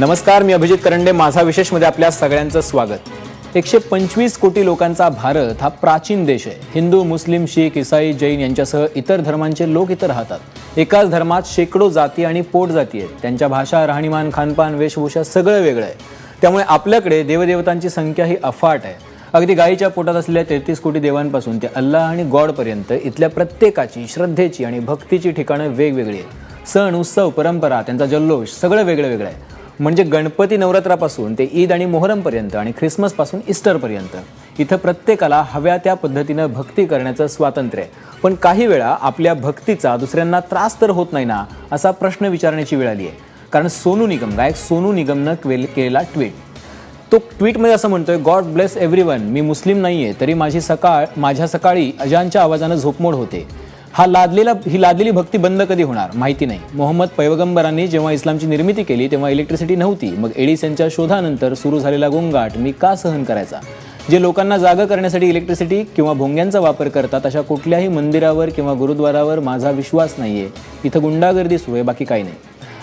नमस्कार, मी अभिजित करंडे. माझा विशेषमध्ये आपल्या सगळ्यांचं स्वागत. 125 कोटी लोकांचा भारत हा प्राचीन देश आहे. हिंदू, मुस्लिम, शीख, ईसाई, जैन यांच्यासह इतर धर्मांचे लोक इथं राहतात. एकाच धर्मात शेकडो जाती आणि पोटजाती आहेत. त्यांच्या भाषा, राहणीमान, खानपान, वेशभूषा सगळं वेगळं आहे. त्यामुळे आपल्याकडे देवदेवतांची संख्या ही अफाट आहे. अगदी गायीच्या पोटात असलेल्या 33 कोटी देवांपासून ते अल्लाह आणि गॉडपर्यंत इथल्या प्रत्येकाची श्रद्धेची आणि भक्तीची ठिकाणं वेगवेगळी आहेत. सण, उत्सव, परंपरा, त्यांचा जल्लोष सगळं वेगळं वेगळं आहे. म्हणजे गणपती नवरात्रापासून ते ईद आणि मोहरमपर्यंत आणि ख्रिसमसपासून ईस्टरपर्यंत इथं प्रत्येकाला हव्या त्या पद्धतीनं भक्ती करण्याचं स्वातंत्र्य आहे. पण काही वेळा आपल्या भक्तीचा दुसऱ्यांना त्रास तर होत नाही ना, असा प्रश्न विचारण्याची वेळ आली आहे. कारण सोनू निगम, गायक सोनू निगमनं केलेला ट्विट. तो ट्विटमध्ये असं म्हणतोय, गॉड ब्लेस एव्हरीवन. मी मुस्लिम नाहीये तरी माझ्या सकाळी अजानच्या आवाजानं झोपमोड होते. ही लादलेली भक्ती बंद कधी होणार माहिती नाही. मोहम्मद पैगंबरांनी जेव्हा इस्लामची निर्मिती केली तेव्हा इलेक्ट्रिसिटी नव्हती. मग एडिसनच्या शोधानंतर सुरू झालेला गोंगाट मी का सहन करायचा? जे लोकांना जागा करण्यासाठी इलेक्ट्रिसिटी किंवा भोंग्यांचा वापर करतात अशा कुठल्याही मंदिरावर किंवा गुरुद्वारावर माझा विश्वास नाहीये. इथं गुंडागर्दी सुरू आहे, बाकी काही नाही.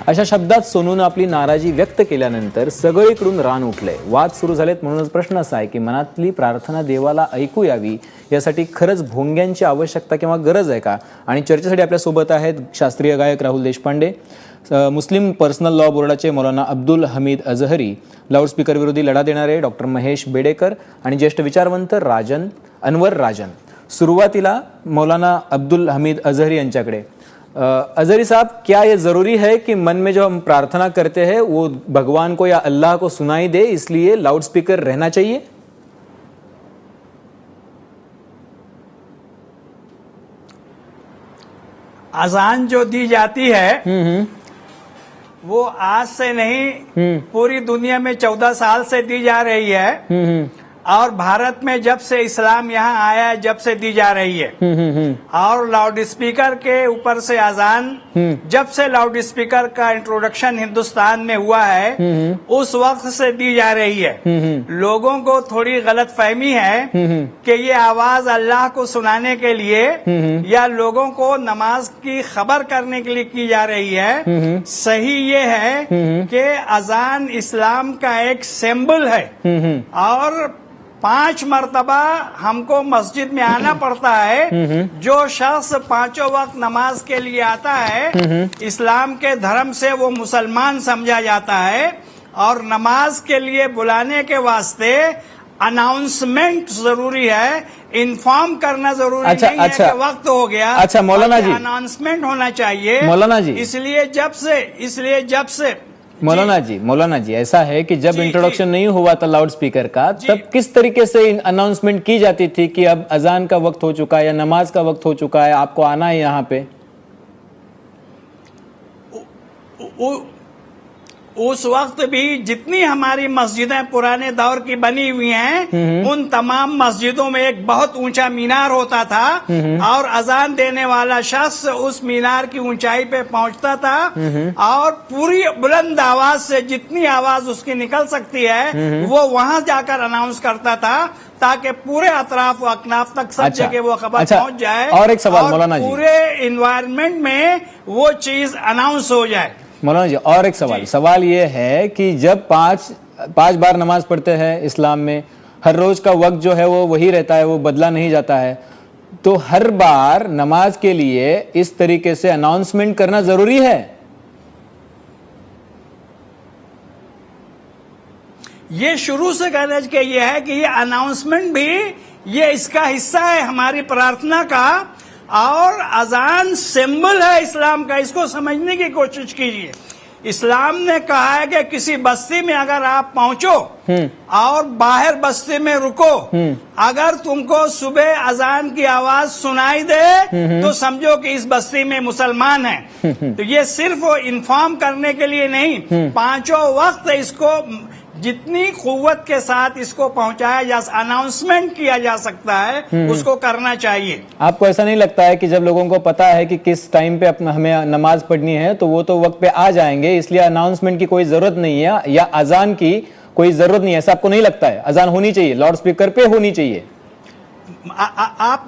अशा शब्दात सोनूनं आपली नाराजी व्यक्त केल्यानंतर सगळीकडून रान उठलंय. वाद सुरू झालेत. म्हणूनच प्रश्न असा आहे की मनातली प्रार्थना देवाला ऐकू यावी यासाठी खरंच भोंग्यांची आवश्यकता किंवा गरज आहे का? आणि चर्चेसाठी आपल्यासोबत आहेत शास्त्रीय गायक राहुल देशपांडे, मुस्लिम पर्सनल लॉ बोर्डाचे मौलाना अब्दुल हमीद अजहरी, लाऊडस्पीकर विरोधी लढा देणारे डॉक्टर महेश बेडेकर आणि ज्येष्ठ विचारवंत अनवर राजन. सुरुवातीला मौलाना अब्दुल हमीद अजहरी यांच्याकडे. अजहरी साहब, क्या ये जरूरी है कि मन में जो हम प्रार्थना करते हैं वो भगवान को या अल्लाह को सुनाई दे, इसलिए लाउडस्पीकर रहना चाहिए? अजान जो दी जाती है वो आज से नहीं, पूरी दुनिया में 14 साल से दी जा रही है. और भारत में जब से इस्लाम यहाँ आया है जब से दी जा रही है. और लाउड स्पीकर के ऊपर से अजान जब से लाउड स्पीकर का इंट्रोडक्शन हिंदुस्तान में हुआ है उस वक्त से दी जा रही है. लोगों को थोड़ी गलत फहमी है कि ये आवाज अल्लाह को सुनाने के लिए या लोगों को नमाज की खबर करने के लिए की जा रही है. सही ये है कि अजान इस्लाम का एक सिंबल है. और 5 मरतबा हमको मस्जिद में आना पड़ता है. जो शख्स 5 वक्त नमाज के लिए आता है इस्लाम के धर्म से वो मुसलमान समझा जाता है. और नमाज के लिए बुलाने के वास्ते अनाउंसमेंट जरूरी है, इन्फॉर्म करना जरूरी नहीं है कि वक्त हो गया. अच्छा मौलाना जी, अनाउंसमेंट होना चाहिए मौलाना जी. इसलिए जब से मौलाना जी ऐसा है कि जब इंट्रोडक्शन नहीं हुआ था लाउड स्पीकर का, तब किस तरीके से अनाउंसमेंट की जाती थी कि अब अजान का वक्त हो चुका है या नमाज का वक्त हो चुका है, आपको आना है यहाँ पे? उस वक्त भी जितनी हमारी मस्जिदें पुराने दौर की बनी हुई हैं उन तमाम मस्जिदों में एक बहुत ऊंचा मीनार होता था और अजान देने वाला शख्स उस मीनार की ऊंचाई पे पहुंचता था और पूरी बुलंद आवाज से जितनी आवाज उसकी निकल सकती है वो वहां जाकर अनाउंस करता था ताकि पूरे अतराफ व अकनाफ तक सब जगह वो खबर पहुंच जाए. और एक सवाल मौलाना जी, पूरे इन्वायरमेंट में वो चीज अनाउंस हो जाए. मौलाना जी और एक सवाल ये है कि जब पांच बार नमाज पढ़ते हैं इस्लाम में, हर रोज का वक्त जो है वो वही रहता है, वो बदला नहीं जाता है, तो हर बार नमाज के लिए इस तरीके से अनाउंसमेंट करना जरूरी है? ये शुरू से कहने के ये है कि ये अनाउंसमेंट भी ये इसका हिस्सा है हमारी प्रार्थना का. और अजान सिंबल है इस्लाम का, इसको समझने की कोशिश कीजिए. इस्लाम ने कहा है कि किसी बस्ती में अगर आप पहुंचो और बाहर बस्ती में रुको, अगर तुमको सुबह अजान की आवाज सुनाई दे तो समझो कि इस बस्ती में मुसलमान है. तो ये सिर्फ इन्फॉर्म करने के लिए नहीं, 5 वक्त इसको जितनी कुव्वत के साथ इसको पहुंचाया जा, अनाउंसमेंट किया जा सकता है उसको करना चाहिए. आपको ऐसा नहीं लगता है कि जब लोगों को पता है कि किस टाइम पे अपना हमें नमाज पढ़नी है तो वो तो वक्त पे आ जाएंगे, इसलिए अनाउंसमेंट की कोई जरूरत नहीं है या अजान की कोई जरूरत नहीं है? ऐसा आपको नहीं लगता है? अजान होनी चाहिए, लाउड स्पीकर पे होनी चाहिए. आप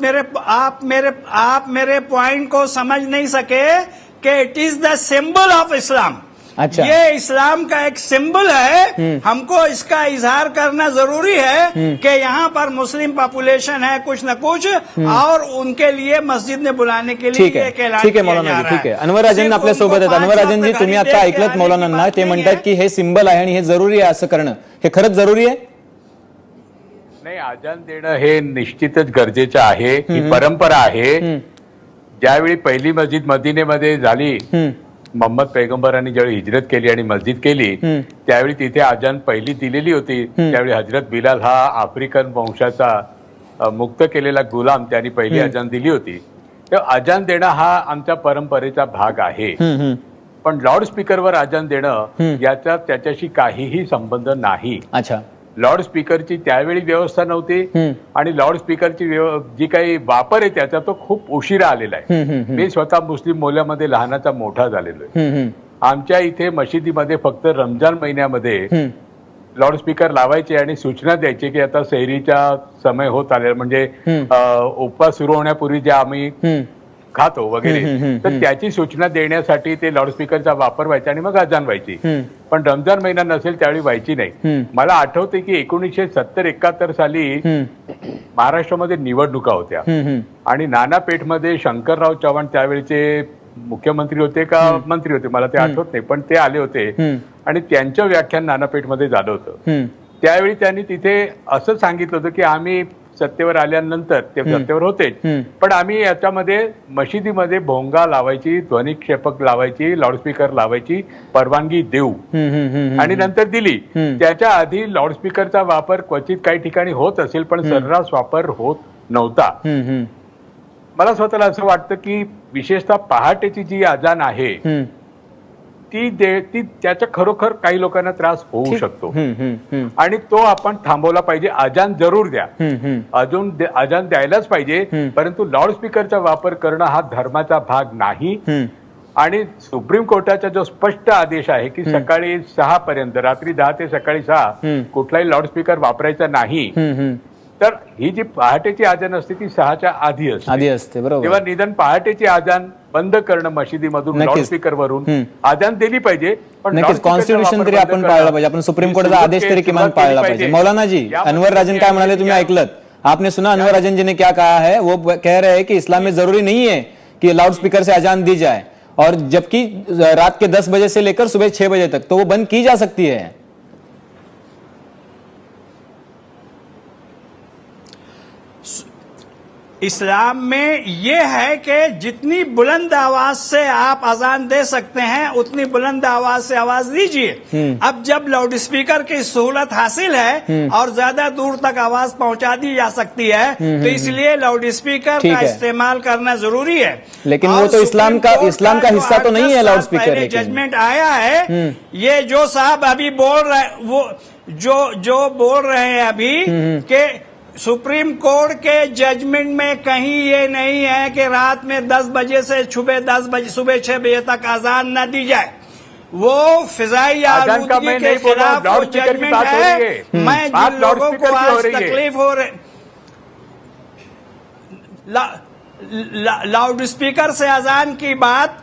मेरे पॉइंट को समझ नहीं सके कि it is the symbol of Islam. अच्छा। ये इस्लाम का एक सिंबल है, हमको इसका इजहार करना जरूरी है कि यहाँ पर मुस्लिम पॉपुलेशन है कुछ न कुछ, और उनके लिए मस्जिद में बुलाने के लिए ठीक आहे, एक ऐलान ठीक आहे किया जा मौलाना जी, रहा ठीक आहे. है. अनवर राजन सिर्फ आपल्या उनको सोबत आहेत. 5 अनवर राजन जी, वक्त तुम्ही घड़ी आता देख के ऐकलत आने की मौलानांना, बात ते नहीं म्हणतात है. की हे सिंबल आहे आणि हे जरुरी आहे असं करणं, हे खरंच जरुरी आहे? नाही, आजान देणं हे निश्चितच गरजेचं आहे. ही परंपरा आहे. ज्यावेळी पहिली मस्जिद मदिनेमध्ये झाली, मोहम्मद पैगंबरांनी ज्यावेळी हिजरत केली आणि मस्जिद केली, त्यावेळी तिथे आजान पहिली दिलेली होती. त्यावेळी हजरत बिलाल हा आफ्रिकन वंशाचा मुक्त केलेला गुलाम त्यांनी पहिली आजान दिली होती. तेव्हा आजान देणं हा आमच्या परंपरेचा भाग आहे. पण लाऊडस्पीकरवर आजान देणं याचा त्याच्याशी काहीही संबंध नाही. अच्छा. लाऊडस्पीकरची त्यावेळी व्यवस्था नव्हती आणि लाऊडस्पीकरची जी काही वापर आहे त्याचा तो खूप उशिरा आलेला आहे. मी स्वतः मुस्लिम मोहल्ल्यामध्ये लहानाचा मोठा झालेलो आहे. आमच्या इथे मशिदीमध्ये फक्त रमजान महिन्यामध्ये लाऊडस्पीकर लावायचे आणि सूचना द्यायची की आता सैरीचा समय होत आलेला, म्हणजे उपवास सुरू होण्यापूर्वी जे आम्ही खातो वगैरे, तर त्याची सूचना देण्यासाठी ते लाऊडस्पीकरचा वापर व्हायचा आणि मग अजान व्हायची. पण रमजान महिना नसेल त्यावेळी व्हायची नाही. मला आठवते की 1970-71 साली महाराष्ट्रामध्ये निवडणुका होत्या आणि नानापेठमध्ये शंकरराव चव्हाण त्यावेळीचे मुख्यमंत्री होते का मंत्री होते मला ते आठवत नाही, पण ते आले होते आणि त्यांचं व्याख्यान नानापेठमध्ये झालं होतं. त्यावेळी त्यांनी तिथे असं सांगितलं होतं की आम्ही सत्तेवर आल्यानंतर, ते सत्तेवर होतेच, पण आम्ही याच्यामध्ये मशिदीमध्ये भोंगा लावायची, ध्वनिक्षेपक लावायची, लाऊडस्पीकर लावायची परवानगी देऊ, आणि नंतर दिली. त्याच्या आधी लाऊडस्पीकरचा वापर क्वचित काही ठिकाणी होत असेल पण सर्रास वापर होत नव्हता. मला स्वतःला असं वाटतं की विशेषतः पहाटेची जी अजान आहे ती त्याचा खरोखर काही लोकांना त्रास होऊ शकतो आणि तो आपण थांबवला पाहिजे. अजान जरूर द्या, अजान द्यायलाच पाहिजे, परंतु लाऊडस्पीकरचा वापर करणं हा धर्माचा भाग नाही. आणि सुप्रीम कोर्टाचा जो स्पष्ट आदेश आहे की सकाळी 6 पर्यंत, रात्री 10 ते सकाळी 6 कुठलाही लाऊडस्पीकर वापरायचा नाही, तर ही जी पहाटेची आजान असते ती 6च्या आधी असते. बरोबर. तेव्हा निदान पहाटेची आजान बंद करणं मशिदीमधून लाऊडस्पीकर वरून आजान दिली पाहिजे. पण नक्कीच कॉन्स्टिट्यूशन तरी आपण पाळलं पाहिजे, आपण सुप्रीम कोर्टाचा आदेश तरी किमान पाळला पाहिजे. मौलाना जी, अनवर राजन काय म्हणाले तुम्ही ऐकलत? आपने सुना अनवर राजन जी ने क्या कहा है? वो कह रहे हैं कि इस्लाम में जरूरी नहीं है कि लाउडस्पीकर से अजान दी जाए, और जबकि रात के 10 बजे से लेकर सुबह 6 बजे तक तो वो बंद की जा सकती है. इस्लाम में ये है कि जितनी बुलंद आवाज से आप अजान दे सकते हैं उतनी बुलंद आवाज से आवाज दीजिए. अब जब लाउड स्पीकर की सहूलत हासिल है और ज्यादा दूर तक आवाज पहुंचा दी जा सकती है, तो इसलिए लाउड स्पीकर का इस्तेमाल करना जरूरी है. लेकिन वो तो इस्लाम का हिस्सा तो नहीं है लाउड स्पीकर. जजमेंट आया है, ये जो साहब अभी बोल रहे, वो जो बोल रहे हैं अभी के सुप्रीम कोर्ट के जजमेंट में कहीं ये नहीं है कि रात में 10 बजे से सुबह 6 बजे तक अजान न दी जाए. वो फिजाई आलूदगी के खिलाफ वो जजमेंट है. मैं जिन लोगों को आज तकलीफ हो रही, लाउड स्पीकर से अजान की बात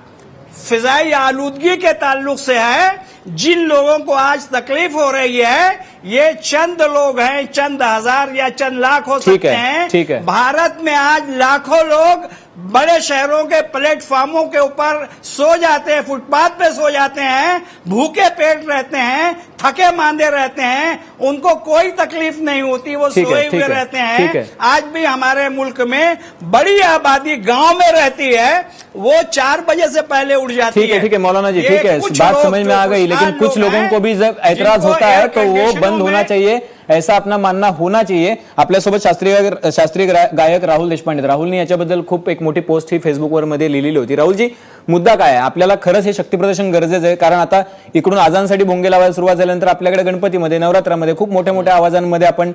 फिजाई आलूदगी के ताल्लुक से है. जिन लोगों को आज तकलीफ हो रही है ये चंद लोग हैं, चंद हजार या चंद लाख हो सकते हैं. ठीक है. भारत में आज लाखों लोग बड़े शहरों के प्लेटफॉर्मों के ऊपर सो जाते हैं, फुटपाथ पे सो जाते हैं, भूखे पेट रहते हैं, थके मांदे रहते हैं, उनको कोई तकलीफ नहीं होती, वो सोए हुए रहते हैं. आज भी हमारे मुल्क में बड़ी आबादी गांव में रहती है, वो 4 बजे से पहले उठ जाती है. ठीक है मौलाना जी, ठीक है, बात समझ में आ गई. लेकिन कुछ लोगों को भी जब ऐतराज होता है तो वो बंद होना चाहिए, ऐसा अपना मानना होना चाहिए. आपल्यासोबत शास्त्रीय गायक राहुल देशपांडे. राहुलने याच्याबद्दल खूप एक मोठी पोस्ट ही फेसबुकवर मध्ये लिहिलेली होती. राहुलजी, मुद्दा काय आहे? आपल्याला खरंच हे शक्ती प्रदर्शन गरजेचं आहे, कारण आता इकडून आजानसाठी भोंगे लावायला सुरुवात झाल्यानंतर आपल्याकडे गणपतीमध्ये, नवरात्रामध्ये खूप मोठ्या मोठ्या आवाजांमध्ये आपण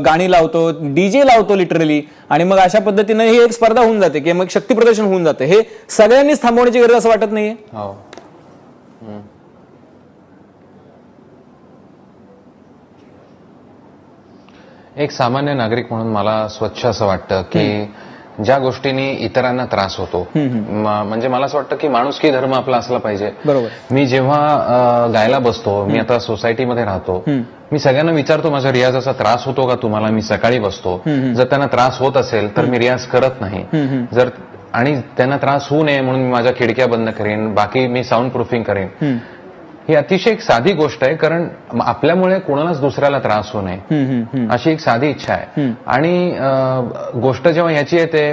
गाणी लावतो, डीजे लावतो लिटरली, आणि मग अशा पद्धतीने ही एक स्पर्धा होऊन जाते की मग शक्ती प्रदर्शन होऊन जाते. हे सगळ्यांनीच थांबवण्याची गरज असं वाटत नाहीये? एक सामान्य नागरिक म्हणून मला स्वच्छ असं वाटतं की ज्या गोष्टींनी इतरांना त्रास होतो, म्हणजे मला असं वाटतं की माणुसकी धर्म आपला असला पाहिजे. बरोबर. मी जेव्हा गायला बसतो, मी आता सोसायटीमध्ये राहतो, मी सगळ्यांना विचारतो माझ्या रियाजाचा त्रास होतो का तुम्हाला. मी सकाळी बसतो, जर त्यांना त्रास होत असेल तर मी रियाज करत नाही. जर आणि त्यांना त्रास होऊ नये म्हणून मी माझ्या खिडक्या बंद करेन, बाकी मी साऊंड प्रूफिंग करेन. ही अतिशय एक साधी गोष्ट आहे, कारण आपल्यामुळे कोणालाच दुसऱ्याला त्रास होऊ नये अशी एक साधी इच्छा आहे. आणि गोष्ट जेव्हा ह्याची येते,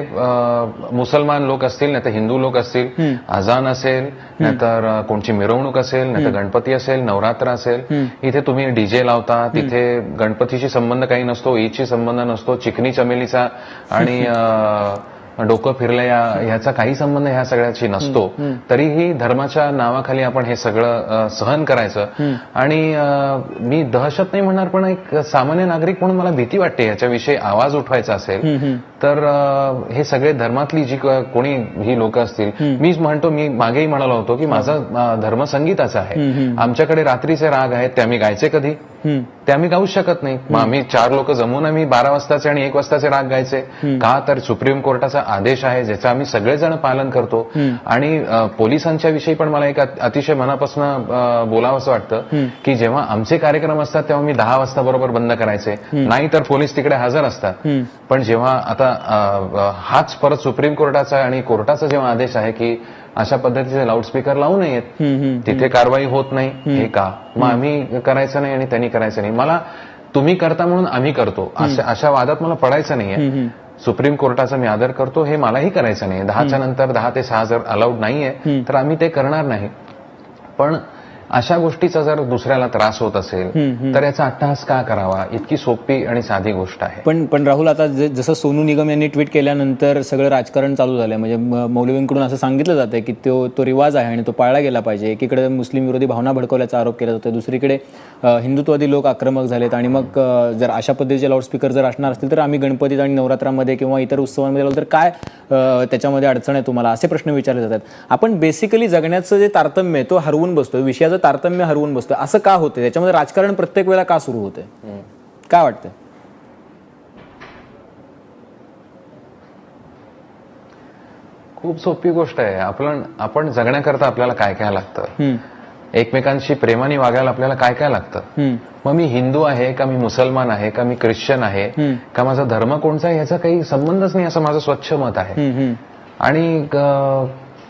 मुसलमान लोक असतील नाही तर हिंदू लोक असतील, अजान असेल नाहीतर कोणची मिरवणूक असेल नाहीतर गणपती असेल, नवरात्र असेल, इथे तुम्ही डीजे लावता, तिथे गणपतीशी संबंध काही नसतो, ईदशी संबंध नसतो, चिकनी चमेलीचा आणि डोकं फिरलं ह्याचा काही संबंध ह्या सगळ्याशी नसतो. तरीही धर्माच्या नावाखाली आपण हे सगळं सहन करायचं. आणि मी दहशत नाही म्हणणार, पण एक सामान्य नागरिक म्हणून मला भीती वाटते याच्याविषयी आवाज उठवायचा असेल तर हे सगळे धर्मातली जी कोणी ही लोक असतील, मीच म्हणतो, मी मागेही म्हणालो होतो की माझा धर्म संगीताचा आहे. आमच्याकडे रात्रीचे राग आहेत, ते आम्ही गायचे कधी? ते आम्ही गाऊच शकत नाही. मग आम्ही 4 लोक जमून आम्ही 12 वाजताचे आणि 1 वाजताचे राग गायचे का? तर सुप्रीम कोर्टाचा आदेश आहे ज्याचं आम्ही सगळेजण पालन करतो. आणि पोलिसांच्या विषयी पण मला एक अतिशय मनापासून बोलावंसं वाटतं की जेव्हा आमचे कार्यक्रम असतात तेव्हा मी 10 वाजता बरोबर बंद करायचे, नाही तर पोलीस तिकडे हजर असतात. पण जेव्हा आता हाच परत सुप्रीम कोर्टाचा आणि कोर्टाचा जेव्हा आदेश आहे की अशा पद्धतीचे लाऊडस्पीकर लावू नयेत, तिथे कारवाई होत नाही, हे का? मग आम्ही करायचं नाही आणि त्यांनी करायचं नाही. मला तुम्ही करता म्हणून आम्ही करतो अशा वादात मला पडायचं नाहीये. सुप्रीम कोर्टाचा मी आदर करतो, हे मलाही करायचं नाही. 10च्या नंतर 10 ते 6 जर अलाउड नाहीये तर आम्ही ते करणार नाही. पण अशा गोष्टीचा जर दुसऱ्याला त्रास होत असेल तर याचा अट्टहास का करावा? इतकी सोपी आणि साधी गोष्ट आहे. पण राहुल, आता जसं सोनू निगम यांनी ट्विट केल्यानंतर सगळं राजकारण चालू झालंय. म्हणजे मौलवींकडून असं सांगितलं जातंय की तो रिवाज आहे आणि तो पाळला गेला पाहिजे. एकीकडे मुस्लिम विरोधी भावना भडकवल्याचा आरोप केला जातो, दुसरीकडे हिंदुत्ववादी लोक आक्रमक झालेत. आणि मग जर अशा पद्धतीचे लाऊडस्पीकर जर असणार असतील तर आम्ही गणपतीत आणि नवरात्रामध्ये किंवा इतर उत्सवांमध्ये लावलं तर काय त्याच्यामध्ये अडचण आहे तुम्हाला, असे प्रश्न विचारले जातात. आपण बेसिकली जगण्याचं जे तारतम्य आहे तो हरवून बसतोय, विषयाचं तारतम्य हरवून बसतोय. असं का होतं? त्याच्यामध्ये राजकारण प्रत्येक वेळेला का सुरू होतंय? काय वाटतं? खूप सोपी गोष्ट आहे. आपण जगण्याकरता आपल्याला काय काय लागतं, एकमेकांशी प्रेमाने वागायला आपल्याला काय काय लागतं. मग मी हिंदू आहे का, मी मुसलमान आहे का, मी ख्रिश्चन आहे का, माझा धर्म कोणता आहे याचा काही संबंधच नाही, असं माझं स्वच्छ मत आहे. आणि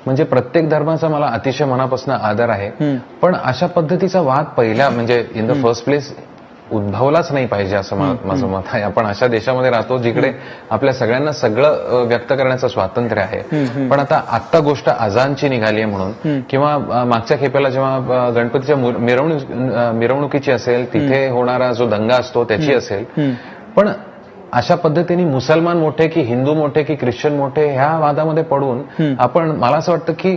म्हणजे प्रत्येक धर्माचा मला अतिशय मनापासून आदर आहे. पण अशा पद्धतीचा वाद पहिल्या म्हणजे इन द फर्स्ट प्लेस उद्भवलाच नाही पाहिजे असं माझं मत आहे. आपण अशा देशामध्ये राहतो जिकडे आपल्या सगळ्यांना सगळं व्यक्त करण्याचं स्वातंत्र्य आहे. पण आता गोष्ट अजानची निघाली आहे म्हणून, किंवा मागच्या खेपेला जेव्हा गणपतीच्या मिरवणुकीची असेल तिथे होणारा जो दंगा असतो त्याची असेल. पण अशा पद्धतीने मुसलमान मोठे की हिंदू मोठे की ख्रिश्चन मोठे ह्या वादामध्ये पडून आपण, मला असं वाटतं की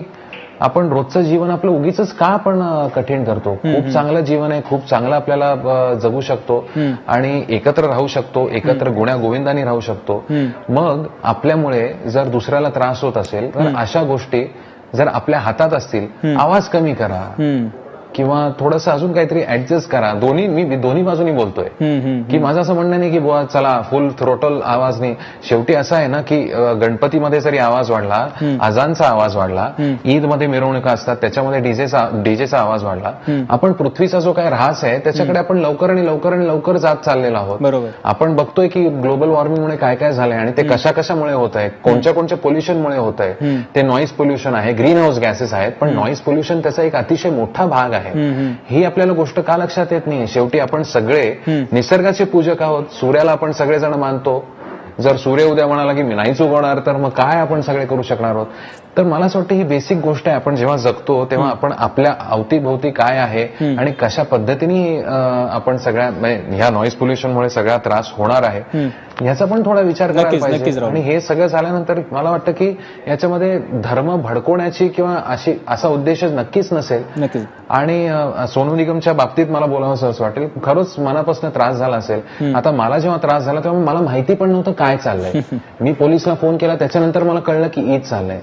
आपण रोजचं जीवन आपलं उगीच का आपण कठीण करतो. खूप चांगलं जीवन आहे, खूप चांगलं आपल्याला जगू शकतो आणि एकत्र राहू शकतो, एकत्र गुण्या गोविंदाने राहू शकतो. मग आपल्यामुळे जर दुसऱ्याला त्रास होत असेल तर अशा गोष्टी जर आपल्या हातात असतील, आवाज कमी करा किंवा थोडंसं अजून काहीतरी ऍडजस्ट करा. मी दोन्ही बाजूनी बोलतोय की माझं असं म्हणणं नाही की बुवा चला फुल थ्रोटल आवाज नाही. शेवटी असं आहे ना की गणपतीमध्ये जरी आवाज वाढला, अजानचा आवाज वाढला, ईदमध्ये मिरवणुका असतात त्याच्यामध्ये डीजेचा आवाज वाढला, आपण पृथ्वीचा जो काय ऱ्हास आहे त्याच्याकडे आपण लवकर आणि लवकर जात चाललेलो आहोत. बरोबर. आपण बघतोय की ग्लोबल वॉर्मिंगमुळे काय काय झालंय आणि ते कशामुळे होत आहे, कोणत्या पोल्युशनमुळे होत आहे. ते नॉईज पोल्युशन आहे, ग्रीन हाऊस गॅसेस आहेत, पण नॉईज पोल्युशन त्याचा एक अतिशय मोठा भाग आहे. ही आपल्याला गोष्ट का लक्षात येत नाही? शेवटी आपण सगळे निसर्गाचे पूजक आहोत, सूर्याला आपण सगळेजण मानतो. जर सूर्य उद्या म्हणाला की मी नाहीच उगवणार तर मग काय आपण सगळे करू शकणार आहोत? तर मला असं वाटतं ही बेसिक गोष्ट आहे. आपण जेव्हा जगतो तेव्हा आपण आपल्या अवतीभोवती काय आहे आणि कशा पद्धतीने आपण सगळ्या ह्या नॉईज पोल्युशनमुळे सगळा त्रास होणार आहे याचा पण थोडा विचार करायला पाहिजे. आणि हे सगळं झाल्यानंतर मला वाटतं की याच्यामध्ये धर्म भडकवण्याची किंवा असा उद्देश नक्कीच नसेल. आणि सोनू निगमच्या बाबतीत मला बोलावं असं वाटेल, खरंच मनापासून त्रास झाला असेल. आता मला जेव्हा त्रास झाला तेव्हा मला माहिती पण नव्हतं काय चाललंय. मी पोलिसला फोन केला, त्याच्यानंतर मला कळलं की ईद चाललंय.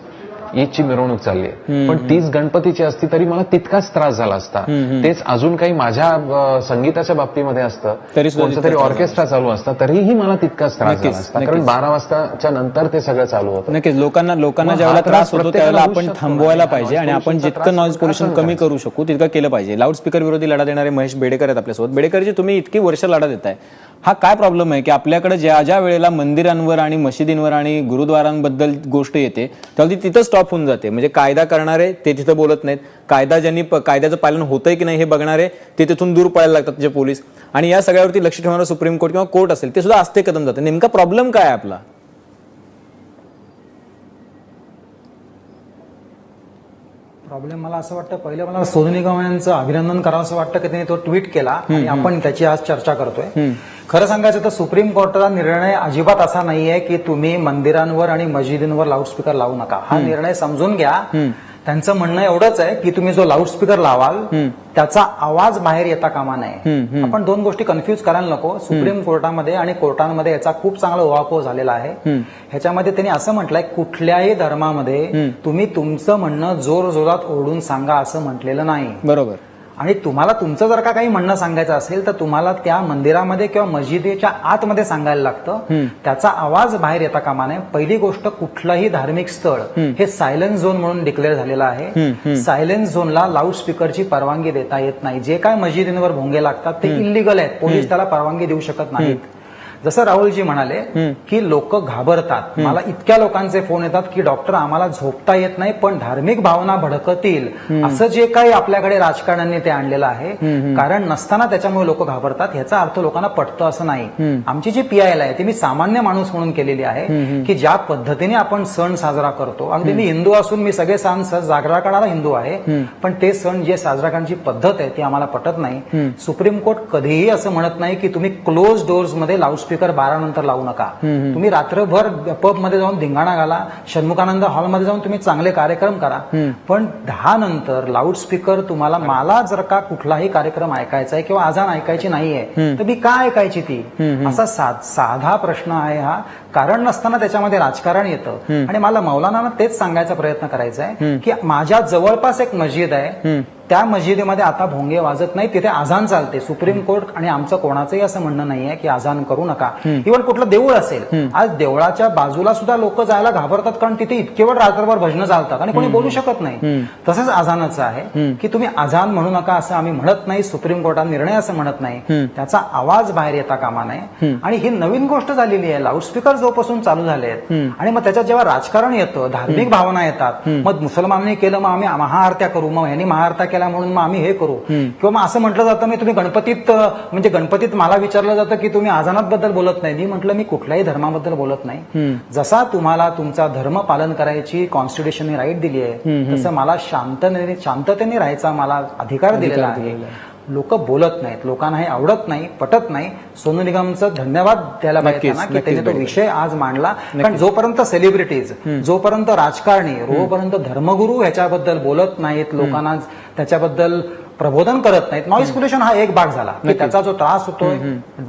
ईदची मिरवणूक चालली आहे, पण तीच गणपतीची असती तरी मला तितकाच त्रास झाला असता. तेच अजून काही माझ्या संगीताच्या बाबतीमध्ये असतं, कोणतं तरी ऑर्केस्ट्रा चालू असतं तरीही मला तितकाच त्रास झाला असता, कारण 12 वाजताच्या नंतर ते सगळं चालू होतं. नक्कीच लोकांना ज्यावेळेला त्रास होतो त्यावेळेला आपण थांबवायला पाहिजे आणि आपण जितकं नॉईज पोल्युशन कमी करू शकू तितकं केलं पाहिजे. लाऊडस्पीकर विरोधी लढा देणारे महेश बेडेकर आहेत आपल्यासोबत. बेडेकरजी, तुम्ही इतकी वर्ष लढा देताय, हा काय प्रॉब्लेम आहे की आपल्याकडे ज्या वेळेला मंदिरांवर आणि मशिदींवर आणि गुरुद्वारांबद्दल गोष्ट येते तेव्हा ती तिथं स्टॉप होऊन जाते. म्हणजे कायदा करणारे ते तिथं बोलत नाहीत, कायद्याचं पालन होतंय की नाही हे बघणारे ते तिथून दूर पळायला लागतात जे पोलीस, आणि या सगळ्यावरती लक्ष ठेवणारं सुप्रीम कोर्ट किंवा कोर्ट असेल ते सुद्धा आस्ते कदम जाते. नेमका प्रॉब्लेम काय आहे आपला? प्रॉब्लेम मला असं वाटतं, पहिलं मला सोनू निगम यांचं अभिनंदन करावं असं वाटतं की त्यांनी तो ट्विट केला आणि आपण त्याची आज चर्चा करतोय. खरं सांगायचं तर सुप्रीम कोर्टाचा निर्णय अजिबात असा नाहीये की तुम्ही मंदिरांवर आणि मस्जिदींवर लाऊडस्पीकर लावू नका. हा निर्णय समजून घ्या. त्यांचं म्हणणं एवढंच आहे की तुम्ही जो लाऊडस्पीकर लावाल त्याचा आवाज बाहेर येता कामा नये. आपण दोन गोष्टी कन्फ्युज करायला नको. सुप्रीम कोर्टामध्ये आणि कोर्टांमध्ये याचा खूप चांगला उहापोह झालेला आहे. ह्याच्यामध्ये त्यांनी असं म्हटलंय, कुठल्याही धर्मामध्ये तुम्ही तुमचं म्हणणं जोर जोरात ओरडून सांगा असं म्हटलेलं नाही. बरोबर. आणि तुम्हाला तुमचं जर का काही म्हणणं सांगायचं असेल तर तुम्हाला त्या मंदिरामध्ये किंवा मस्जिदीच्या आतमध्ये सांगायला लागतं. त्याचा आवाज बाहेर येता कामा नये. पहिली गोष्ट, कुठलंही धार्मिक स्थळ हे सायलेन्स झोन म्हणून डिक्लेअर झालेलं आहे. सायलेन्स झोनला लाऊडस्पीकरची परवानगी देता येत नाही. जे काय मस्जिदींवर भोंगे लागतात ते इल्लीगल आहेत, पोलीस त्याला परवानगी देऊ शकत नाहीत. जसं राहुलजी म्हणाले की लोक घाबरतात. मला इतक्या लोकांचे फोन येतात की डॉक्टर आम्हाला झोपता येत नाही, पण धार्मिक भावना भडकतील असं जे काही आपल्याकडे राजकारण्यांनी ते आणलेलं आहे, कारण नसताना त्याच्यामुळे लोक घाबरतात. ह्याचा अर्थ लोकांना पटतं असं नाही. आमची जी PIL आहे ती मी सामान्य माणूस म्हणून केलेली आहे की ज्या पद्धतीने आपण सण साजरा करतो, अगदी मी हिंदू असून मी सगळे सण साजरा करणारा हिंदू आहे, पण ते सण जे साजरा करण्याची पद्धत आहे ती आम्हाला पटत नाही. सुप्रीम कोर्ट कधीही असं म्हणत नाही की तुम्ही क्लोज डोअर्स मध्ये लाऊडस्पीकर 12 नंतर लावू नका. तुम्ही रात्रभर पब मध्ये जाऊन धिंगाणा घाला, षण्मुखानंद हॉलमध्ये जाऊन तुम्ही चांगले कार्यक्रम करा, पण 10 नंतर लाऊडस्पीकर तुम्हाला, मला जर का कुठलाही कार्यक्रम ऐकायचा आहे किंवा आजान ऐकायची नाहीये तर मी का ऐकायची ती? असा साधा प्रश्न आहे हा. कारण नसताना त्याच्यामध्ये राजकारण येतं. आणि मला मौलाना तेच सांगायचा प्रयत्न करायचा आहे की माझ्या जवळपास एक मस्जिद आहे, त्या मस्जिदीमध्ये आता भोंगे वाजत नाही, तिथे आजान चालते. सुप्रीम कोर्ट आणि आमचं कोणाचंही असं म्हणणं नाहीये की आजान करू नका. इव्हन कुठलं देऊळ असेल, आज देवळाच्या बाजूला सुद्धा लोक जायला घाबरतात कारण तिथे इतके वेळ रात्रभर भजनं चालतात आणि कोणी बोलू शकत नाही. तसंच आजानाचं आहे की तुम्ही आजान म्हणू नका असं आम्ही म्हणत नाही, सुप्रीम कोर्टाने निर्णय असं म्हणत नाही. त्याचा आवाज बाहेर येता कामा नये. आणि ही नवीन गोष्ट झालेली आहे, लाऊडस्पीकर जोपासून चालू झाले आहेत आणि मग त्याच्यात जेव्हा राजकारण येतं, धार्मिक भावना येतात, मग मुसलमानांनी केलं मग आम्ही महाआरत्या करू, मग यांनी महाआरत्या केल्या म्हणून मग आम्ही हे करू, किंवा मग असं म्हटलं जातं मी तुम्ही गणपतीत मला विचारलं जातं की तुम्ही आजानाबद्दल बोलत नाही. मी म्हटलं मी कुठल्याही धर्माबद्दल बोलत नाही. जसा तुम्हाला तुमचा धर्म पालन करायची कॉन्स्टिट्यूशनने राईट दिली आहे तसं मला शांततेने राहायचा मला अधिकार दिलेला आहे. लोक बोलत नाहीत, लोकांना हे आवडत नाही, पटत नाही. सोनू निगमचं धन्यवाद द्यायला पाहिजे की त्यांनी तो विषय आज मांडला. कारण जोपर्यंत सेलिब्रिटीज, जोपर्यंत राजकारणी, जोपर्यंत धर्मगुरू ह्याच्याबद्दल बोलत नाहीत, लोकांना त्याच्याबद्दल प्रबोधन करत नाहीत, नॉईज पोल्युशन हा एक भाग झाला की त्याचा जो त्रास होतोय,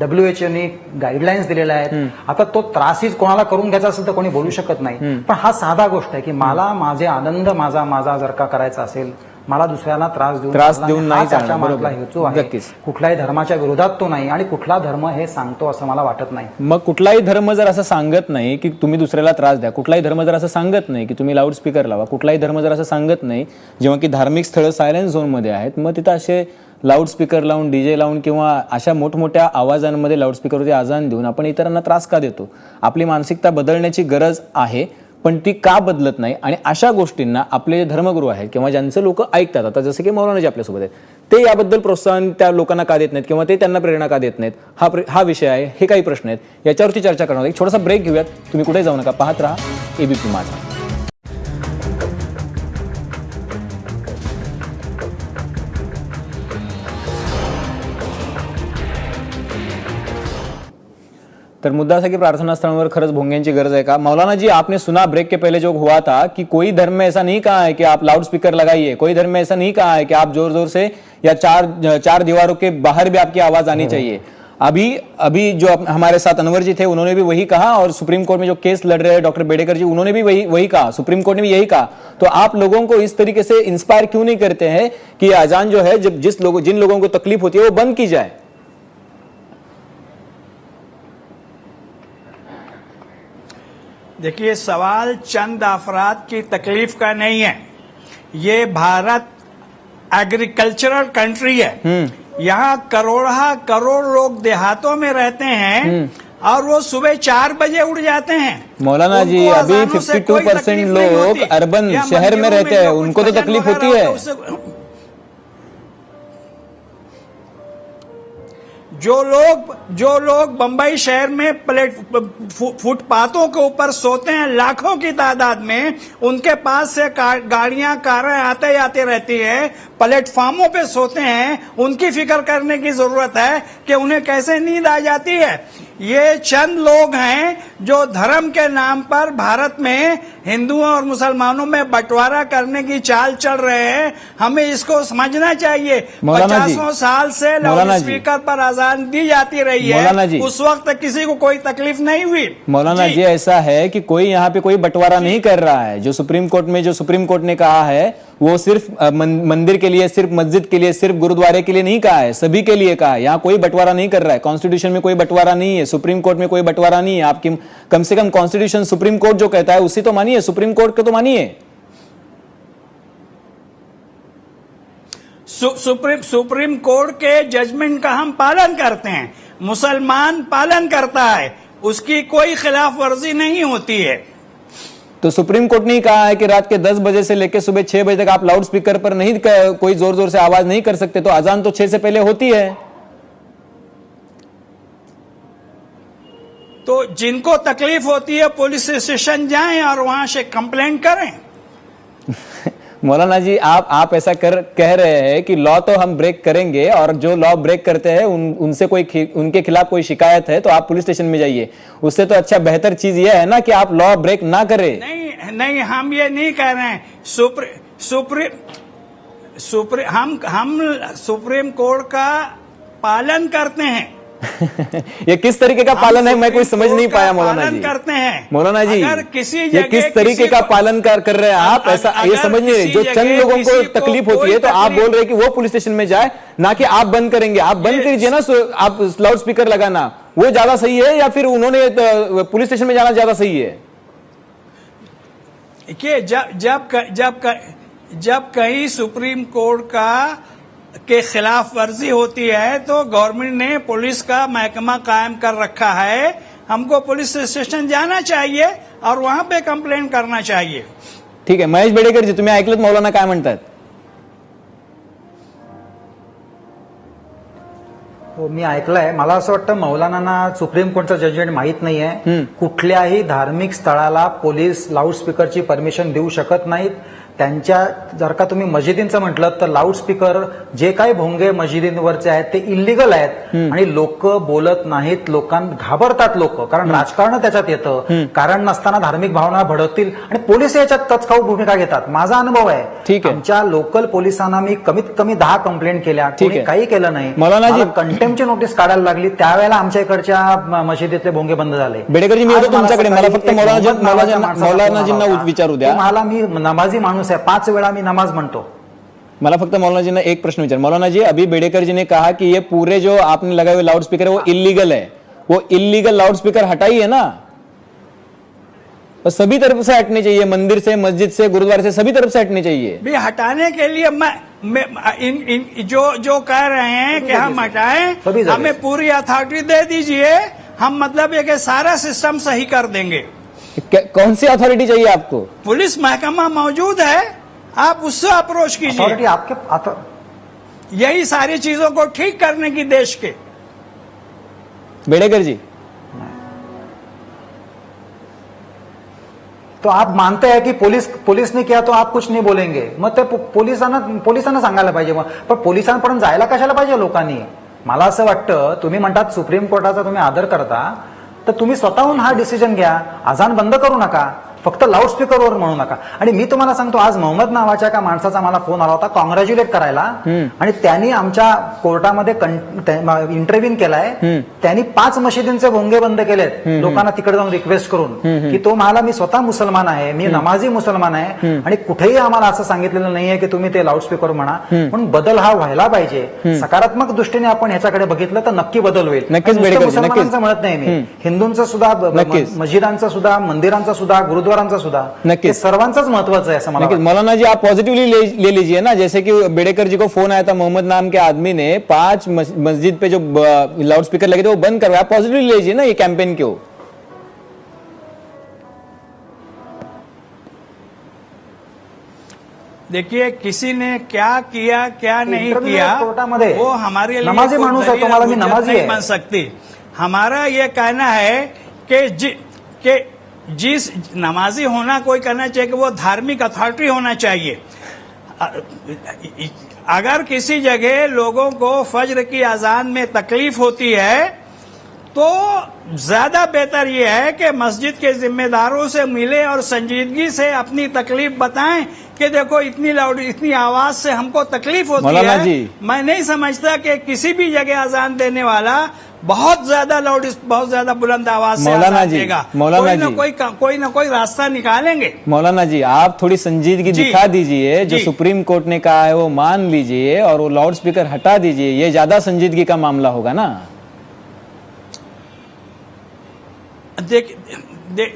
WHO गाईडलाईन्स दिलेल्या आहेत. आता तो त्रासही कोणाला करून घ्यायचा असेल तर कोणी बोलू शकत नाही. पण हा साधा गोष्ट आहे की मला माझे आनंद माझा जर का करायचा असेल, मला दुसऱ्याला त्रास देऊन नाही चालणार. हेतू आहे, कुठल्याही धर्माच्या विरोधात तो नाही आणि कुठला धर्म हे सांगतो असं मला वाटत नाही. मग कुठलाही धर्म जर असं सांगत नाही की तुम्ही दुसऱ्याला त्रास द्या, कुठलाही धर्म जर असं सांगत नाही की तुम्ही लाऊडस्पीकर लावा, कुठलाही धर्म जर असं सांगत नाही जेव्हा की धार्मिक स्थळं सायलेन्स झोनमध्ये आहेत, मग तिथं असे लाऊडस्पीकर लावून, DJ लावून किंवा अशा मोठमोठ्या आवाजांमध्ये लाऊडस्पीकरवरती आवाज देऊन आपण इतरांना त्रास का देतो? आपली मानसिकता बदलण्याची गरज आहे, पण ती का बदलत नाही? आणि अशा गोष्टींना आपले जे धर्मगुरू आहेत किंवा ज्यांचं लोक ऐकतात, आता जसं की मौलाना जी आपल्यासोबत आहेत, ते याबद्दल प्रोत्साहन त्या लोकांना का देत नाहीत किंवा ते त्यांना प्रेरणा का देत नाहीत? हा विषय आहे. हे काही प्रश्न आहेत, याच्यावरती चर्चा करणार. एक छोटासा ब्रेक घेऊयात. तुम्ही कुठे जाऊ नका, पाहत राहा ABP माझा. तर मुद्दा ऐसा कि प्रार्थना स्थलों पर खरच भोंगे की गरज है का? मौलाना जी, आपने सुना ब्रेक के पहले जो हुआ था कि कोई धर्म में ऐसा नहीं कहा है कि आप लाउड स्पीकर लगाइए, कोई धर्म में ऐसा नहीं कहा है कि आप जोर जोर से या चार दीवारों के बाहर भी आपकी आवाज आनी चाहिए. अभी जो हमारे साथ अनवर जी थे उन्होंने भी वही कहा, और सुप्रीम कोर्ट में जो केस लड़ रहे हैं डॉक्टर बेडेकर जी उन्होंने भी वही कहा, सुप्रीम कोर्ट ने भी यही कहा। तो आप लोगों को इस तरीके से इंस्पायर क्यों नहीं करते हैं कि अजान जो है जब जिन लोगों को तकलीफ होती है वो बंद की जाए? देखिए, सवाल चंद अफराद की तकलीफ का नहीं है। ये भारत एग्रीकल्चरल कंट्री है। यहाँ करोड़ लोग देहातों में रहते हैं और वो सुबह 4 बजे उठ जाते हैं। मौलाना जी, अभी 52% लोग अर्बन शहर में रहते हैं, उनको तो तकलीफ होती है। जो लोग बंबई शहर में फुटपाथों के ऊपर सोते हैं लाखों की तादाद में, उनके पास से गाड़ियां कारें आते जाते रहती है, प्लेटफॉर्मों पे सोते हैं, उनकी फिक्र करने की जरूरत है कि उन्हें कैसे नींद आ जाती है। ये चंद लोग हैं जो धर्म के नाम पर भारत में हिंदुओं और मुसलमानों में बंटवारा करने की चाल चल रहे हैं। हमें इसको समझना चाहिए। 50 साल से लाउड स्पीकर पर अजान दी जाती रही है, उस वक्त किसी को कोई तकलीफ नहीं हुई। मौलाना जी, ऐसा है कि कोई यहाँ पे कोई बंटवारा नहीं कर रहा है। जो सुप्रीम कोर्ट ने कहा है वो सिर्फ मंदिर के लिए, सिर्फ मस्जिद के लिए, सिर्फ गुरुद्वारे के लिए नहीं कहा है, सभी के लिए कहा है। यहाँ कोई बंटवारा नहीं कर रहा है। कॉन्स्टिट्यूशन में कोई बंटवारा नहीं है, सुप्रीम कोर्ट में कोई बंटवारा नहीं है। आपकी कम से कम कॉन्स्टिट्यूशन सुप्रीम कोर्ट जो कहता है उसी तो मानिए, सुप्रीम कोर्ट को तो मानिए। सुप्रीम कोर्ट के जजमेंट का हम पालन करते हैं, मुसलमान पालन करता है, उसकी कोई खिलाफ वर्जी नहीं होती है। तो सुप्रीम कोर्ट ने कहा है कि रात के 10 बजे से लेकर सुबह 6 बजे तक आप लाउड स्पीकर पर नहीं कोई जोर जोर से आवाज नहीं कर सकते, तो अजान तो 6 से पहले होती है। तो जिनको तकलीफ होती है पुलिस स्टेशन जाएं और वहां से कंप्लेंट करें। मौलाना जी, आप ऐसा कह रहे हैं कि लॉ तो हम ब्रेक करेंगे, और जो लॉ ब्रेक करते हैं उनसे उनके खिलाफ कोई शिकायत है तो आप पुलिस स्टेशन में जाइए। उससे तो अच्छा बेहतर चीज यह है ना कि आप लॉ ब्रेक ना करें। नहीं, हम ये नहीं कह रहे हैं। हम सुप्रीम कोर्ट का पालन करते हैं। ये किस तरीके का पालन है, मैं कोई समझ नहीं पाया मौलाना जी। करते हैं मौलाना जी, अगर किसी ये किस तरीके का पालन कर रहे हैं आप, ऐसा ये समझ नहीं रहे। जो चंद लोगों को तकलीफ होती है तो आप बोल रहे हैं कि वो पुलिस स्टेशन में जाए, ना कि आप बंद करेंगे। आप बंद कीजिए ना, आप लाउड स्पीकर लगाना वो ज्यादा सही है, या फिर उन्होंने पुलिस स्टेशन में जाना ज्यादा सही है? कि जब कहीं सुप्रीम कोर्ट के खिलाफ वर्जी होती है तो गवर्नमेंट ने पुलिस का महकमा कायम कर रखा है। हमको पुलिस स्टेशन जाना चाहिए और वहां पे कंप्लेंट करना चाहिए। ठीक आहे, महेश बेडेकर जी, तुम्ही ऐकलत मौलाना काय म्हणतात? हो, मी ऐकलंय. मला असं वाटतं मौलानांना सुप्रीम कोर्टचं जजमेंट माहीत नाहीये. कुठल्याही धार्मिक स्थळाला पोलीस लाऊडस्पीकरची परमिशन देऊ शकत नाहीत. त्यांच्या जर का तुम्ही मस्जिदींचं म्हटलं तर लाऊडस्पीकर जे काही भोंगे मस्जिदींवरचे आहेत ते इल्लीगल आहेत आणि लोक बोलत नाहीत. लोकांना घाबरतात लोक, कारण राजकारण त्याच्यात येतं. कारण नसताना धार्मिक भावना भडकतील आणि पोलीस याच्यात कचकाऊ भूमिका घेतात. माझा अनुभव आहे, आमच्या लोकल पोलिसांना मी कमीत कमी 10 कंप्लेंट केल्या, कोणी काही केलं नाही. मला कंटेम्पची नोटीस काढायला लागली, त्यावेळेला आमच्या इकडच्या मस्जिदीतले भोंगे बंद झाले. बेडेकरजी, मी होतो तुमच्याकडे, मला फक्त मौलानाजींना विचारू द्या. मला, मी नमाजी माणूस है, 5 वेळा मी नमाज म्हणतो. मला फक्त मौलाना जी ने एक प्रश्न विचार. मौलाना जी, अभी बेडेकर जी ने कहा कि ये पूरे जो आपने लगाए हुए लाउड स्पीकर है वो इलीगल है. वो इलीगल लाउड स्पीकर हटाइए ना, तो सभी तरफ से हटने चाहिए, मंदिर से, मस्जिद से, गुरुद्वारे से, सभी तरफ से हटने चाहिए. भी हटाने के लिए मैं जो कह रहे हैं कि हम हटाएं, हमें पूरी अथॉरिटी दे दीजिए. हम मतलब ये कि सारा सिस्टम सही कर देंगे. कौन सी अथॉरिटी चाहिए आपको? पुलिस महकमा मौजूद है, आप उससे अप्रोच कीजिए. अथॉरिटी आपके यही सारी चीजों को ठीक करने की देश के. बेडेकर जी, तो आप मानते हैं कि पुलिस ने किया तो आप कुछ नहीं बोलेंगे. मग ते पोलिसांना सांगायला पाहिजे. पण पोलिसांपर्यंत जायला कशाला पाहिजे लोकांनी? मला असं वाटतं, तुम्ही म्हणतात सुप्रीम कोर्टाचा तुम्ही आदर करता, तर तुम्ही स्वतःहून हा डिसिजन घ्या. अजान बंद करू नका. फक्त लाऊडस्पीकरवर म्हणू नका. आणि मी तुम्हाला सांगतो, आज मोहम्मद नावाच्या एका माणसाचा मला फोन आला होता कॉंग्रॅच्युलेट करायला, आणि त्यांनी आमच्या कोर्टामध्ये इंटरव्ह्यू केलाय. त्यांनी 5 मशिदींचे भोंगे बंद केलेत लोकांना तिकडे जाऊन रिक्वेस्ट करून, की तो मला मी स्वतः मुसलमान आहे, मी नमाजी मुसलमान आहे, आणि कुठेही आम्हाला असं सांगितलेलं नाहीये की तुम्ही ते लाऊडस्पीकर म्हणा. म्हणून बदल हा व्हायला पाहिजे. सकारात्मक दृष्टीने आपण ह्याच्याकडे बघितलं तर नक्की बदल होईल. नक्कीच मुसलमानांचं म्हणत नाही मी, हिंदूंचं सुद्धा, मस्जिदांचं सुद्धा, मंदिरांचं सुद्धा, गुरुद्वारांचा सुद्धा, नक्कीच सर्वांचंच महत्वाचं है ऐसा मला लगता है। मौलाना जी आप पॉजिटिवली ले लीजिए ना, जैसे कि बेडेकर जी को फोन आया था, मोहम्मद नाम के आदमी ने 5 मस्जिद पे जो लाउड स्पीकर लगे थे वो बंद करवाया, पॉजिटिवली ले लीजिए ना ये कैंपेन क्यों। देखिए किसी ने क्या किया क्या नहीं इंटरव्यू किया कोर्टामध्ये वो हमारे लिए नमाजी कोई माणूस आहे, दलील तुम्हाला मी हुज्जत नमाजी नहीं आहे। बन सकती। हमारा ये कहना है कि जिस नमाजी होना कोई कहना चाहिए कि वो धार्मिक अथॉरिटी होना चाहिए। अगर किसी जगह लोगों को फज्र की अजान में तकलीफ होती है तो ज्यादा बेहतर यह है कि मस्जिद के जिम्मेदारों से मिले और संजीदगी से अपनी तकलीफ बताएं कि देखो इतनी आवाज से हमको तकलीफ होती मौलाना है। जी। मैं नहीं समझता कि किसी भी जगह अजान देने वाला बहुत ज्यादा बुलंद आवाज से मौलाना अजान जी, देगा। मौलाना कोई ना कोई रास्ता निकालेंगे। मौलाना जी आप थोड़ी संजीदगी जी, दिखा दीजिए, जो जी। सुप्रीम कोर्ट ने कहा है वो मान लीजिए और वो लाउड स्पीकर हटा दीजिए, ये ज्यादा संजीदगी का मामला होगा ना।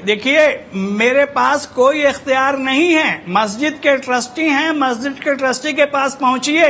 देखिए मेरे पास कोई इख्तियार नहीं है, मस्जिद के ट्रस्टी हैं, मस्जिद के ट्रस्टी के पास पहुंचिए।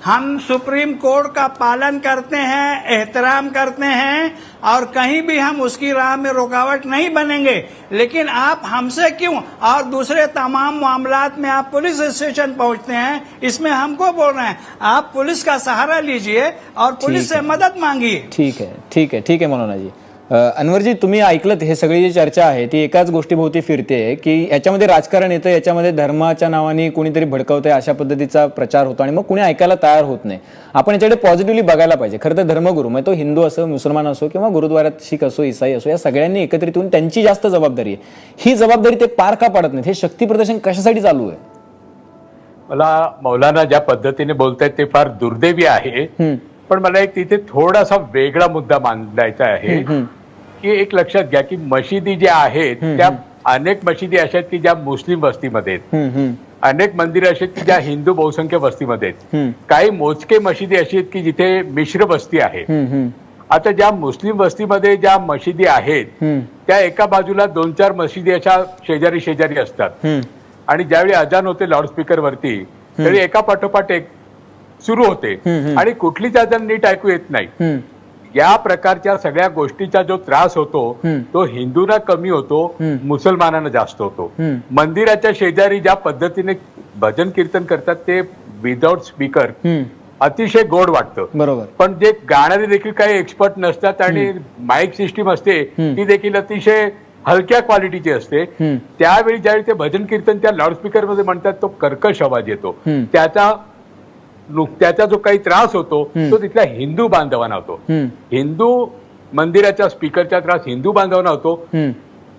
हम सुप्रीम कोर्ट का पालन करते हैं, एहतराम करते हैं और कहीं भी हम उसकी राह में रुकावट नहीं बनेंगे। लेकिन आप हमसे क्यों और दूसरे तमाम मामलात में आप पुलिस स्टेशन पहुंचते हैं, इसमें हमको बोल रहे हैं। आप पुलिस का सहारा लीजिए और पुलिस से मदद मांगिए। ठीक है मौलाना जी। अनवरजी तुम्ही ऐकलत हे सगळी जी चर्चा आहे ती एकाच गोष्टीभोवती फिरते की याच्यामध्ये राजकारण येतं, याच्यामध्ये धर्माच्या नावाने कोणीतरी भडकवतंय, अशा पद्धतीचा प्रचार होतो आणि मग कुणी ऐकायला तयार होत नाही। आपण याच्याकडे पॉझिटिव्हली बघायला पाहिजे। खरं तर धर्मगुरू मग तो हिंदू असो, मुसलमान असो किंवा गुरुद्वारात शीख असो, ईसाई असो, या सगळ्यांनी एकत्रित येऊन त्यांची जास्त जबाबदारी आहे। ही जबाबदारी ते पार का पाडत नाहीत? हे शक्ती प्रदर्शन कशासाठी चालू आहे? मला मौलाना ज्या पद्धतीने बोलतायत ते फार दुर्दैवी आहे, पण मला एक तिथे थोडासा वेगळा मुद्दा मांडायचा आहे की एक लक्षात घ्या की मशिदी ज्या आहेत त्या अनेक मशिदी अशा आहेत की ज्या मुस्लिम वस्तीमध्ये आहेत, अनेक मंदिरं अशी आहेत की ज्या हिंदू बहुसंख्य वस्तीमध्ये आहेत, काही मोजके मशिदी अशी आहेत की जिथे मिश्र वस्ती आहे। आता ज्या मुस्लिम वस्तीमध्ये ज्या मशिदी आहेत त्या एका बाजूला 2-4 मशिदी अशा शेजारी शेजारी असतात आणि ज्यावेळी अजान होते लाऊडस्पीकर वरती त्यावेळी एका पाठोपाठ एक सुरू होते आणि कुठलीच अजान नीट ऐकू येत नाही। या प्रकारच्या सगळ्या गोष्टीचा जो त्रास होतो तो हिंदूंना कमी होतो, मुसलमानांना जास्त होतो। मंदिराच्या शेजारी ज्या पद्धतीने भजन कीर्तन करतात ते विदाउट स्पीकर अतिशय गोड वाटतं, बरोबर। पण जे गाणारे देखील काही एक्सपर्ट नसतात आणि माईक सिस्टीम असते ती देखील अतिशय हलक्या क्वालिटीची असते। त्यावेळी ज्यावेळी ते भजन कीर्तन त्या लाऊडस्पीकर मध्ये म्हणतात तो कर्कश आवाज येतो, त्याचा जो काही त्रास होतो तो तिथल्या हिंदू बांधवांना होतो। हिंदू मंदिराच्या स्पीकरचा त्रास हिंदू बांधवांना होतो,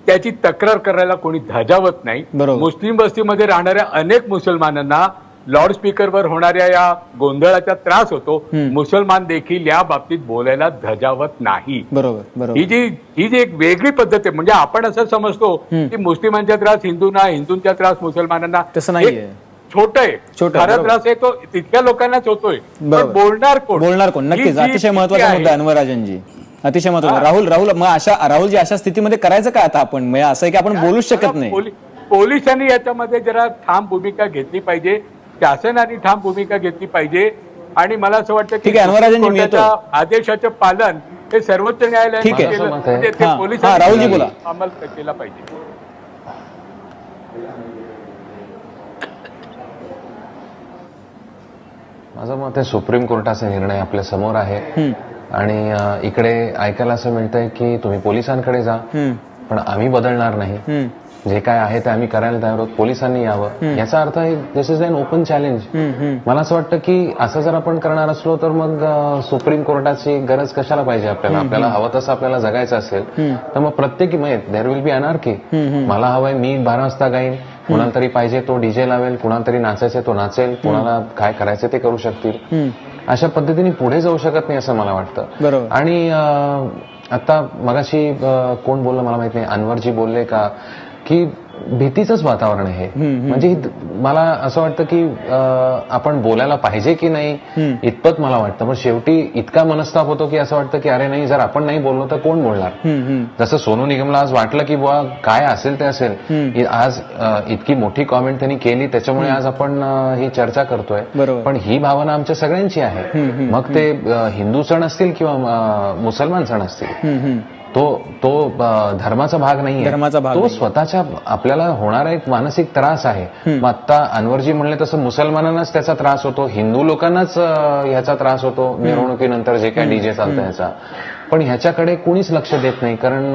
त्याची तक्रार करायला कोणी धजावत नाही। मुस्लिम वस्तीमध्ये राहणाऱ्या अनेक मुसलमानांना लाऊडस्पीकरवर होणाऱ्या या गोंधळाचा त्रास होतो, मुसलमान देखील या बाबतीत बोलायला धजावत नाही। बरोबर। ही जी एक वेगळी पद्धत आहे। म्हणजे आपण असं समजतो की मुस्लिमांचा त्रास हिंदूंना, हिंदूंचा त्रास मुसलमानांना, तसं नाहीये, छोटा आहे। खरा त्रास आहे तो तितक्या लोकांनाच होतोय, पण बोलणार कोण? नक्कीच अतिशय महत्वाचा मुद्दा अनवर राजनजी, अतिशय महत्वाचा। राहुल मग राहुलजी अशा स्थितीमध्ये करायचं काय आता आपण? म्हणजे असं आहे की आपण बोलूच शकत नाही। पोलिसांनी याच्यामध्ये जरा ठाम भूमिका घेतली पाहिजे, शासनाने ठाम भूमिका घेतली पाहिजे आणि मला असं वाटतं की आदेशाचं पालन हे सर्वोच्च न्यायालयाने केलं, राहुलजी बोला, अंमल केला पाहिजे। माझं मत आहे सुप्रीम कोर्टाचा निर्णय आपल्या समोर आहे आणि इकडे ऐकायला असं मिळतंय की तुम्ही पोलिसांकडे जा पण आम्ही बदलणार नाही। जे काय आहे ते आम्ही करायला तयार आहोत, पोलिसांनी यावं. याचा अर्थ आहे दिस इज एन ओपन चॅलेंज. मला असं वाटतं की असं जर आपण करणार असलो तर मग सुप्रीम कोर्टाची गरज कशाला पाहिजे आपल्याला. आपल्याला हवं तसं आपल्याला जगायचं असेल तर मग प्रत्येकी देर विल बी अनार्की. मला हवंय मी 12 वाजता गाईन, कुणाला तरी पाहिजे तो डीजे लावेल, कुणाला तरी नाचायचं तो नाचेल, कुणाला काय करायचं ते करू शकतील. अशा पद्धतीने पुढे जाऊ शकत नाही असं मला वाटतं. बरोबर. आणि आता मगाशी कोण बोललं मला माहित नाही, अनवरजी बोलले का की भीतीचंच वातावरण आहे. म्हणजे मला असं वाटतं की आपण बोलायला पाहिजे की नाही इतपत मला वाटतं. पण शेवटी इतका मनस्ताप होतो की असं वाटतं की अरे नाही, जर आपण नाही बोललो तर कोण बोलणार. जसं सोनू निगमला आज वाटलं की बुवा काय असेल ते असेल, आज इतकी मोठी कॉमेंट त्यांनी केली त्याच्यामुळे आज आपण ही चर्चा करतोय. पण ही भावना आमच्या सगळ्यांची आहे. मग ते हिंदू सण असतील किंवा मुसलमान सण असतील, तो धर्माचा भाग नाही, तो स्वतःच्या आपल्याला होणारा एक मानसिक त्रास आहे. मग आता अनवरजी म्हणले तसं मुसलमानांनाच त्याचा त्रास होतो, हिंदू लोकांनाच ह्याचा त्रास होतो मिरवणुकीनंतर जे काय डीजे चालतं ह्याचा. पण ह्याच्याकडे कुणीच लक्ष देत नाही. कारण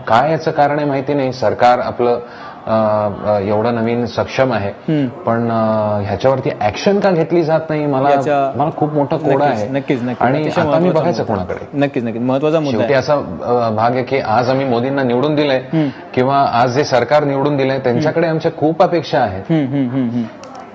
काय याचं कारण आहे माहिती नाही. सरकार आपलं एवढं नवीन सक्षम आहे, पण ह्याच्यावरती ऍक्शन का घेतली जात नाही, मला खूप मोठा कोडा आहे. नक्कीच. आणि आता मी बघायचं कोणाकडे. नक्कीच महत्वाचा मुद्दा शेवटी असा भाग आहे की आज आम्ही मोदींना निवडून दिलंय किंवा आज जे सरकार निवडून दिलंय त्यांच्याकडे आमच्या खूप अपेक्षा आहेत.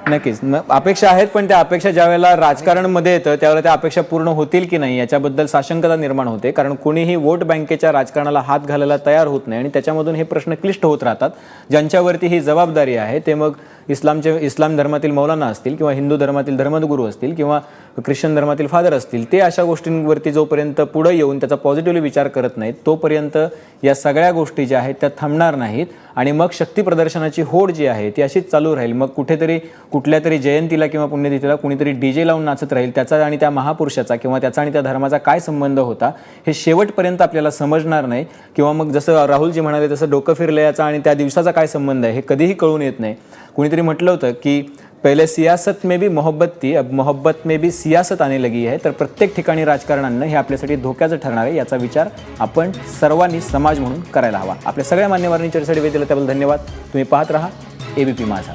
नक्कीच अपेक्षा आहेत, पण त्या अपेक्षा ज्या वेळेला राजकारणमध्ये येतं त्यावेळेला त्या अपेक्षा पूर्ण होतील की नाही याच्याबद्दल साशंकता निर्माण होते. कारण कोणीही वोट बँकेच्या राजकारणाला हात घालायला तयार होत नाही आणि त्याच्यामधून हे प्रश्न क्लिष्ट होत राहतात. ज्यांच्यावरती ही जबाबदारी आहे ते मग इस्लाम धर्मातील मौलाना असतील किंवा हिंदू धर्मातील धर्मगुरू असतील किंवा ख्रिश्चन धर्मातील फादर असतील, ते अशा गोष्टींवरती जोपर्यंत पुढे येऊन त्याचा पॉझिटिव्हली विचार करत नाहीत तोपर्यंत या सगळ्या गोष्टी ज्या आहेत त्या थांबणार नाहीत. आणि मग शक्ती प्रदर्शनाची होड जी आहे ती अशीच चालू राहील. मग कुठेतरी कुठल्या तरी जयंतीला किंवा पुण्यतिथीला कुणीतरी डीजे लावून नाचत राहील. त्याचा आणि त्या महापुरुषाचा किंवा त्याचा आणि त्या धर्माचा काय संबंध होता हे शेवटपर्यंत आपल्याला समजणार नाही. किंवा मग जसं राहुलजी म्हणाले तसं डोकं फिरलं याचा आणि त्या दिवसाचा काय संबंध आहे हे कधीही कळून येत नाही. कुणीतरी म्हटलं होतं की पहिले सियासत में भी मोहब्बत थी, अब मोहब्बत में भी सियासत आने लगी है. तर प्रत्येक ठिकाणी राजकारण आणणं हे आपल्यासाठी धोक्याचं ठरणार आहे. याचा विचार आपण सर्वांनी समाज म्हणून करायला हवा. आपल्या सगळ्या मान्यवरांनी चर्चेसाठी वेळ दिला त्याबद्दल धन्यवाद. तुम्ही पाहत राहा एबीपी माझा.